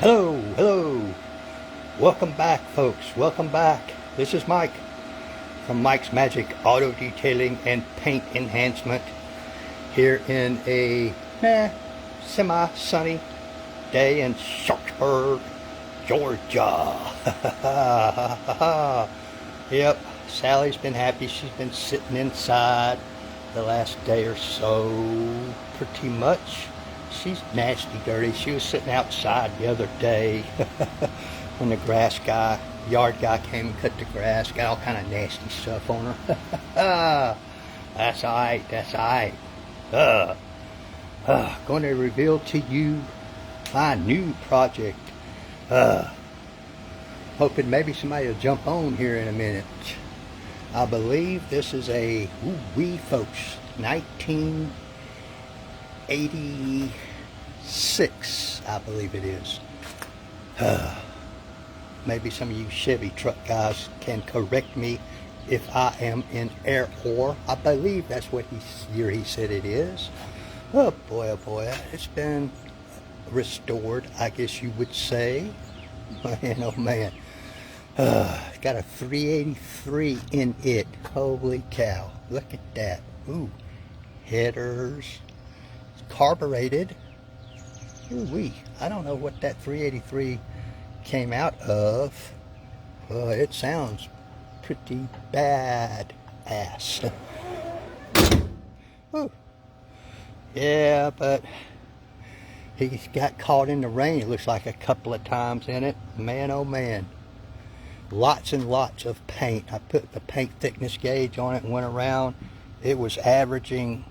Hello, hello. Welcome back, folks. Welcome back. This is Mike from Mike's Magic Auto Detailing and Paint Enhancement here in a semi-sunny day in Sharpsburg, Georgia. Yep, Sally's been happy. She's been sitting inside the last day or so, pretty much. She's nasty dirty. She was sitting outside the other day when the yard guy came and cut the grass. Got all kind of nasty stuff on her. That's alright, that's alright. Going to reveal to you my new project. Hoping maybe somebody will jump on here in a minute. I believe this is a, folks, 1986, I believe it is. Maybe some of you Chevy truck guys can correct me if I am in error. I believe that's what year he said it is. Oh boy, it's been restored, I guess you would say. Man, oh man. It's got a 383 in it. Holy cow. Look at that. Ooh. Headers. It's carbureted. Ooh-wee. I don't know what that 383 came out of. It sounds pretty bad ass. Ooh. Yeah, but he got caught in the rain, it looks like, a couple of times in it. Man, oh man. Lots and lots of paint. I put the paint thickness gauge on it and went around. It was averaging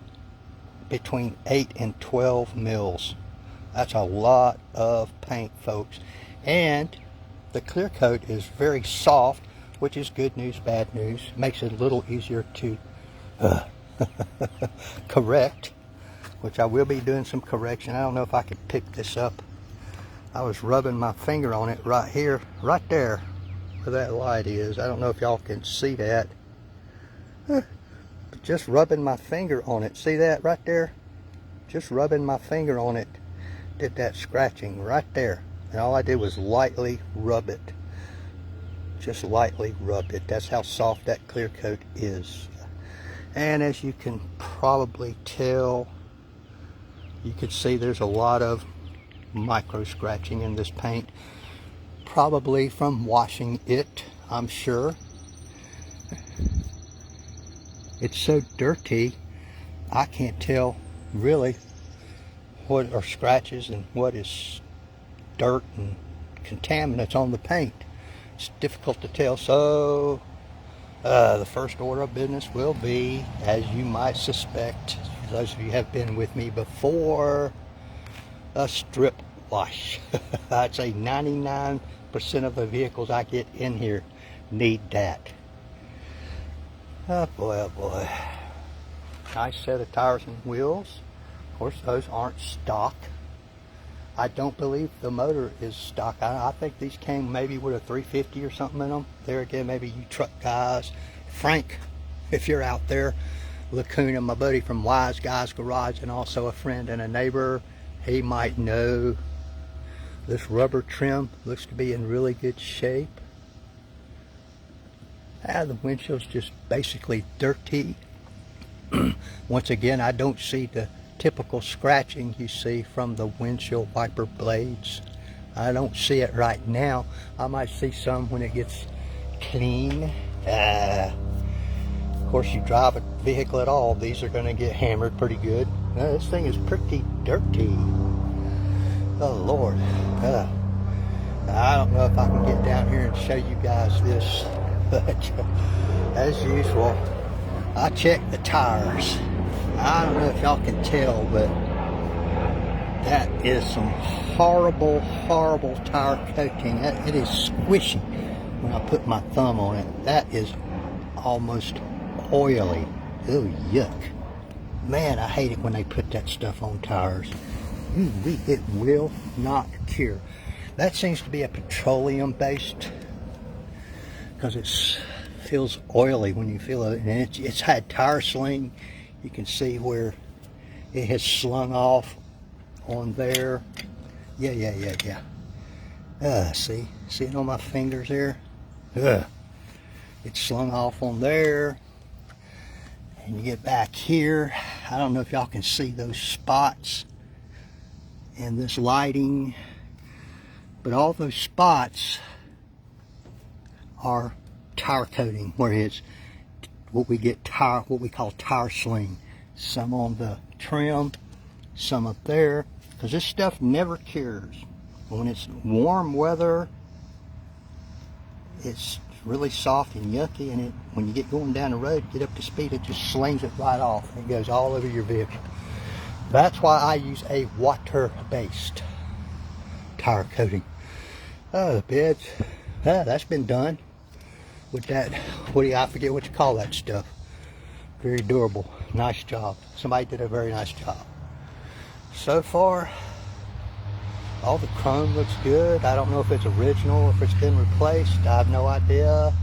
between 8 and 12 mils. That's a lot of paint, folks. And the clear coat is very soft, which is good news, bad news. Makes it a little easier to correct, which I will be doing some correction. I don't know if I could pick this up. I was rubbing my finger on it right here, right there where that light is. I don't know if y'all can see that. But just rubbing my finger on it. See that right there? Just rubbing my finger on it did that scratching right there. And all I did was lightly rub it. Just lightly rubbed it. That's how soft that clear coat is. And as you can probably tell, you can see there's a lot of micro scratching in this paint. Probably from washing it, I'm sure. It's so dirty, I can't tell really what are scratches and what is dirt and contaminants on the paint. It's difficult to tell. So the first order of business will be, as you might suspect, those of you have been with me before, a strip wash. I'd say 99% of the vehicles I get in here need that. Oh boy. Nice set of tires and wheels. Of course, those aren't stock. I don't believe the motor is stock. I think these came maybe with a 350 or something in them. There again, maybe you truck guys. Frank, if you're out there, Lacuna, my buddy from Wise Guys Garage, and also a friend and a neighbor, he might know. This rubber trim looks to be in really good shape. The windshield's just basically dirty. Once again, I don't see the typical scratching you see from the windshield wiper blades. I don't see it right now. I might see some when it gets clean. Of course, you drive a vehicle at all, these are going to get hammered pretty good. This thing is pretty dirty. Oh Lord. I don't know if I can get down here and show you guys this, but as usual, I checked the tires. I don't know if y'all can tell, but that is some horrible tire coating. It is squishy when I put my thumb on it. That is almost oily. Oh, yuck. Man, I hate it when they put that stuff on tires. It will not cure. That seems to be a petroleum based, because it feels oily when you feel it. And it's had tire sling. You can see where it has slung off on there. Yeah. See it on my fingers there? It's slung off on there. And you get back here. I don't know if y'all can see those spots in this lighting, but all those spots are tire coating, where it's what we call tire sling. Some on the trim, some up there, because this stuff never cures. When it's warm weather, it's really soft and yucky, and when you get going down the road, get up to speed, it just slings it right off. It goes all over your vehicle. That's why I use a water-based tire coating. Oh, the beds, that's been done with that, I forget what you call that stuff. Very durable. Nice job. Somebody did a very nice job. So far, all the chrome looks good. I don't know if it's original, if it's been replaced. I have no idea.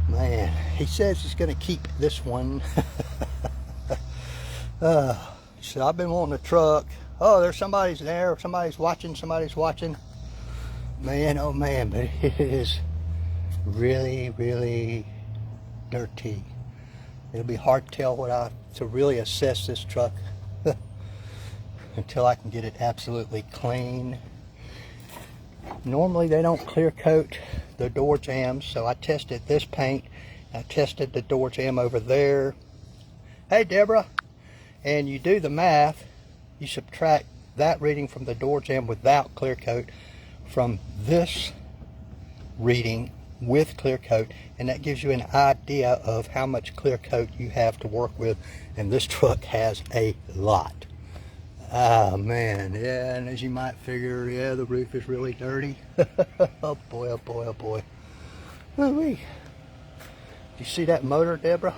Man, he says he's going to keep this one. He said, I've been wanting a truck. Oh, there's somebody's there. Somebody's watching. Man, oh man, but it is really, really dirty. It'll be hard to tell to really assess this truck until I can get it absolutely clean. Normally they don't clear coat the door jambs, so I tested this paint. I tested the door jamb over there. Hey Deborah, and you do the math, you subtract that reading from the door jamb without clear coat from this reading with clear coat, and that gives you an idea of how much clear coat you have to work with, and this truck has a lot. Ah man, yeah, and as you might figure, yeah, the roof is really dirty. Oh boy, oh boy, oh boy. Woo-wee. You see that motor, Deborah?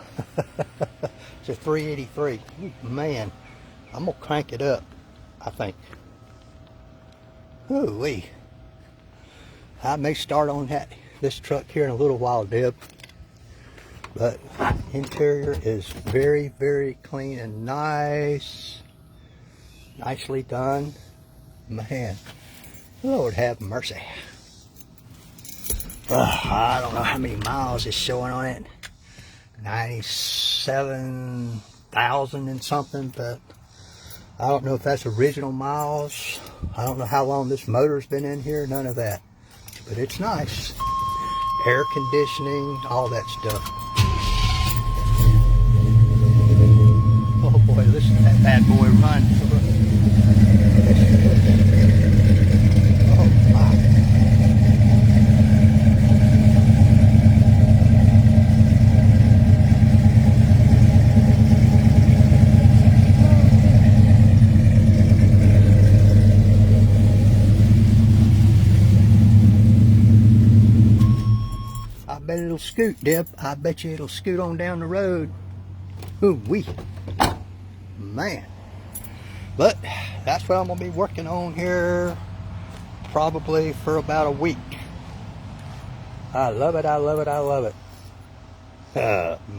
It's a 383. Man, I'm gonna crank it up, I think. Ooh-wee. I may start on this truck here in a little while, Deb. But interior is very, very clean and nice. Nicely done. Man, Lord have mercy. I don't know how many miles is showing on it. 97,000 and something, but I don't know if that's original miles. I don't know how long this motor's been in here, none of that. But it's nice. Air conditioning, all that stuff. Oh boy, listen to that bad boy run. Oh my. I bet it'll scoot, Deb. I bet you it'll scoot on down the road. Ooh wee. Man. But that's what I'm going to be working on here probably for about a week. I love it, I love it, I love it.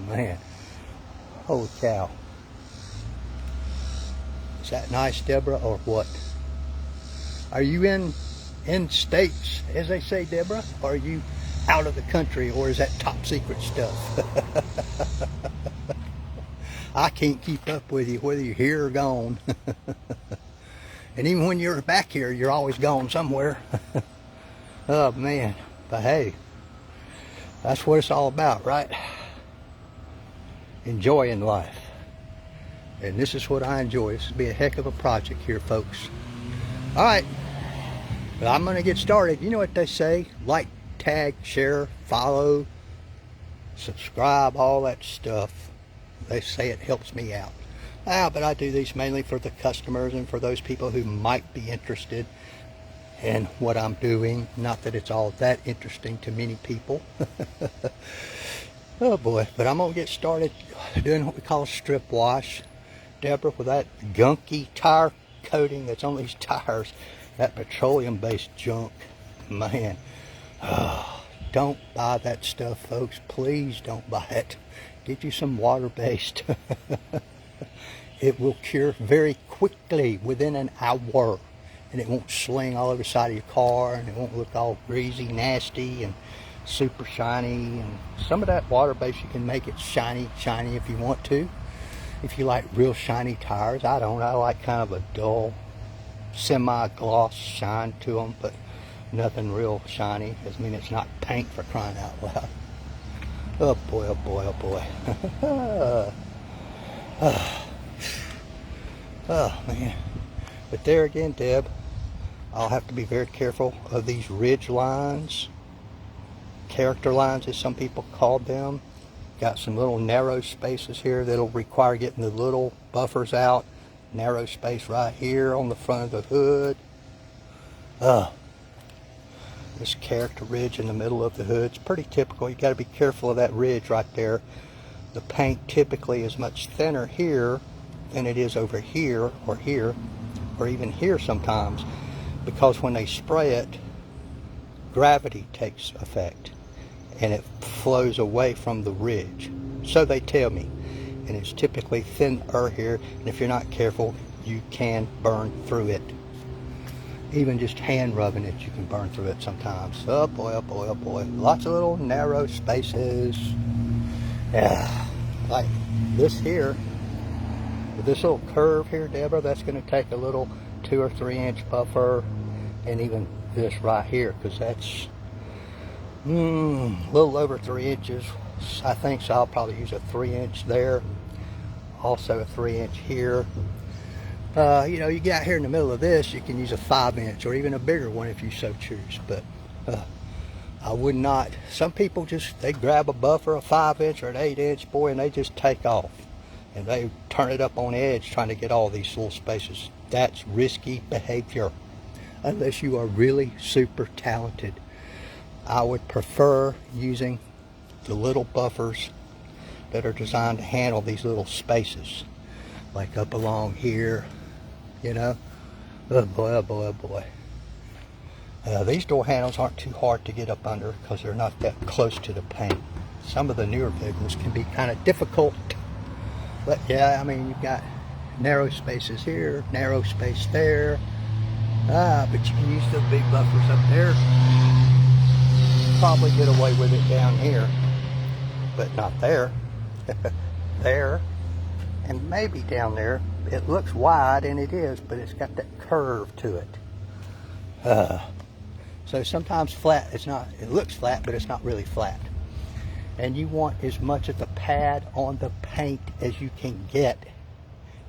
Man. Holy cow. Is that nice, Deborah, or what? Are you in states, as they say, Deborah? Or are you out of the country, or is that top secret stuff? I can't keep up with you, whether you're here or gone. And even when you're back here, you're always gone somewhere. Oh man, but hey, that's what it's all about, right? Enjoying life. And this is what I enjoy. This will be a heck of a project here, folks. All right, but I'm gonna get started. You know what they say, like, tag, share, follow, subscribe, all that stuff. They say it helps me out. But I do these mainly for the customers and for those people who might be interested in what I'm doing. Not that it's all that interesting to many people. Oh boy, but I'm gonna get started doing what we call a strip wash, Deborah, with that gunky tire coating that's on these tires, that petroleum based junk. Man, don't buy that stuff, folks. Please don't buy it. Get you some water-based. It will cure very quickly, within an hour. and it won't sling all over the side of your car, and it won't look all greasy, nasty, and super shiny. And some of that water base, you can make it shiny if you want to. If you like real shiny tires, I don't. I like kind of a dull, semi-gloss shine to them, but nothing real shiny. I mean, it's not paint, for crying out loud. Oh boy, oh boy, oh boy. Oh man. But there again, Deb, I'll have to be very careful of these ridge lines, character lines as some people called them. Got some little narrow spaces here that'll require getting the little buffers out. Narrow space right here on the front of the hood. This character ridge in the middle of the hood, it's pretty typical. You got to be careful of that ridge right there. The paint typically is much thinner here than it is over here, or even here sometimes, because when they spray it, gravity takes effect and it flows away from the ridge. So they tell me. And it's typically thinner here, and if you're not careful, you can burn through it. Even just hand rubbing it, you can burn through it sometimes. Oh boy, oh boy, oh boy. Lots of little narrow spaces. Yeah, like this here, with this little curve here, Deborah, that's going to take a little 2 or 3 inch buffer, and even this right here, because that's a little over 3 inches. I think so. I'll probably use a 3 inch there, also a 3 inch here. You know, you get out here in the middle of this, you can use a 5 inch or even a bigger one if you so choose. But I would not. Some people just, they grab a buffer, a 5 inch or an 8 inch, boy, and they just take off. And they turn it up on edge trying to get all these little spaces. That's risky behavior. Unless you are really super talented. I would prefer using the little buffers that are designed to handle these little spaces. Like up along here, you know. Oh boy, oh boy, oh boy. These door handles aren't too hard to get up under because they're not that close to the paint. Some of the newer vehicles can be kind of difficult. But yeah, I mean, you've got narrow spaces here, narrow space there. But you can use the big buffers up there. Probably get away with it down here, but not there. There. And maybe down there. It looks wide, and it is, but it's got that curve to it. So sometimes flat, it's not, it looks flat, but it's not really flat. And you want as much of the pad on the paint as you can get.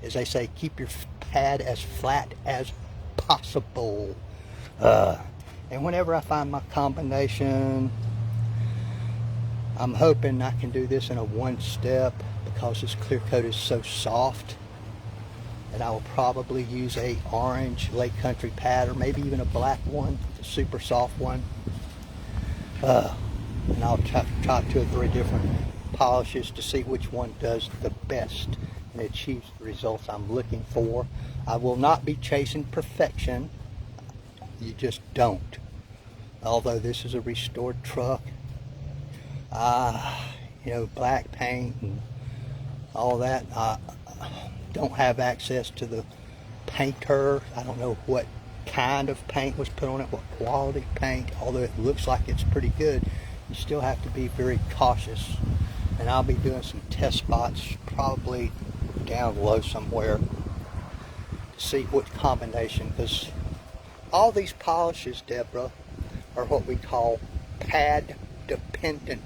As they say, keep your pad as flat as possible. And whenever I find my combination, I'm hoping I can do this in a one step, because this clear coat is so soft. And I will probably use a orange Lake Country pad, or maybe even a black one, a super soft one. And I'll try 2 or 3 different polishes to see which one does the best and achieves the results I'm looking for. I will not be chasing perfection. You just don't. Although this is a restored truck, you know, black paint and all that. I don't have access to the painter. I don't know what kind of paint was put on it, what quality paint. Although it looks like it's pretty good, you still have to be very cautious. And I'll be doing some test spots, probably down low somewhere, to see what combination, because all these polishes, Deborah, are what we call pad dependent.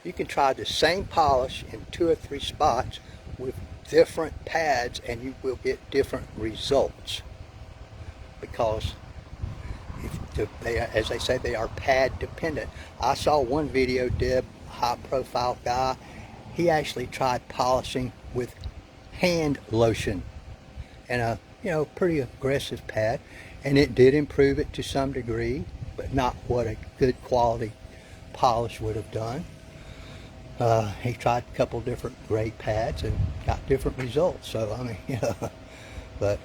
You can try the same polish in 2 or 3 spots with different pads, and you will get different results, because as they say, they are pad dependent. I saw one video, Deb, high profile guy, he actually tried polishing with hand lotion and a, you know, pretty aggressive pad, and it did improve it to some degree, but not what a good quality polish would have done. He tried a couple different grade pads and got different results. So I mean, you know, but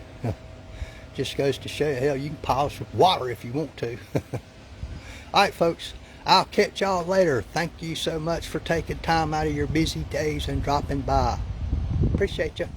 just goes to show you, hell, you can polish with water if you want to. All right, folks, I'll catch y'all later. Thank you so much for taking time out of your busy days and dropping by. Appreciate you.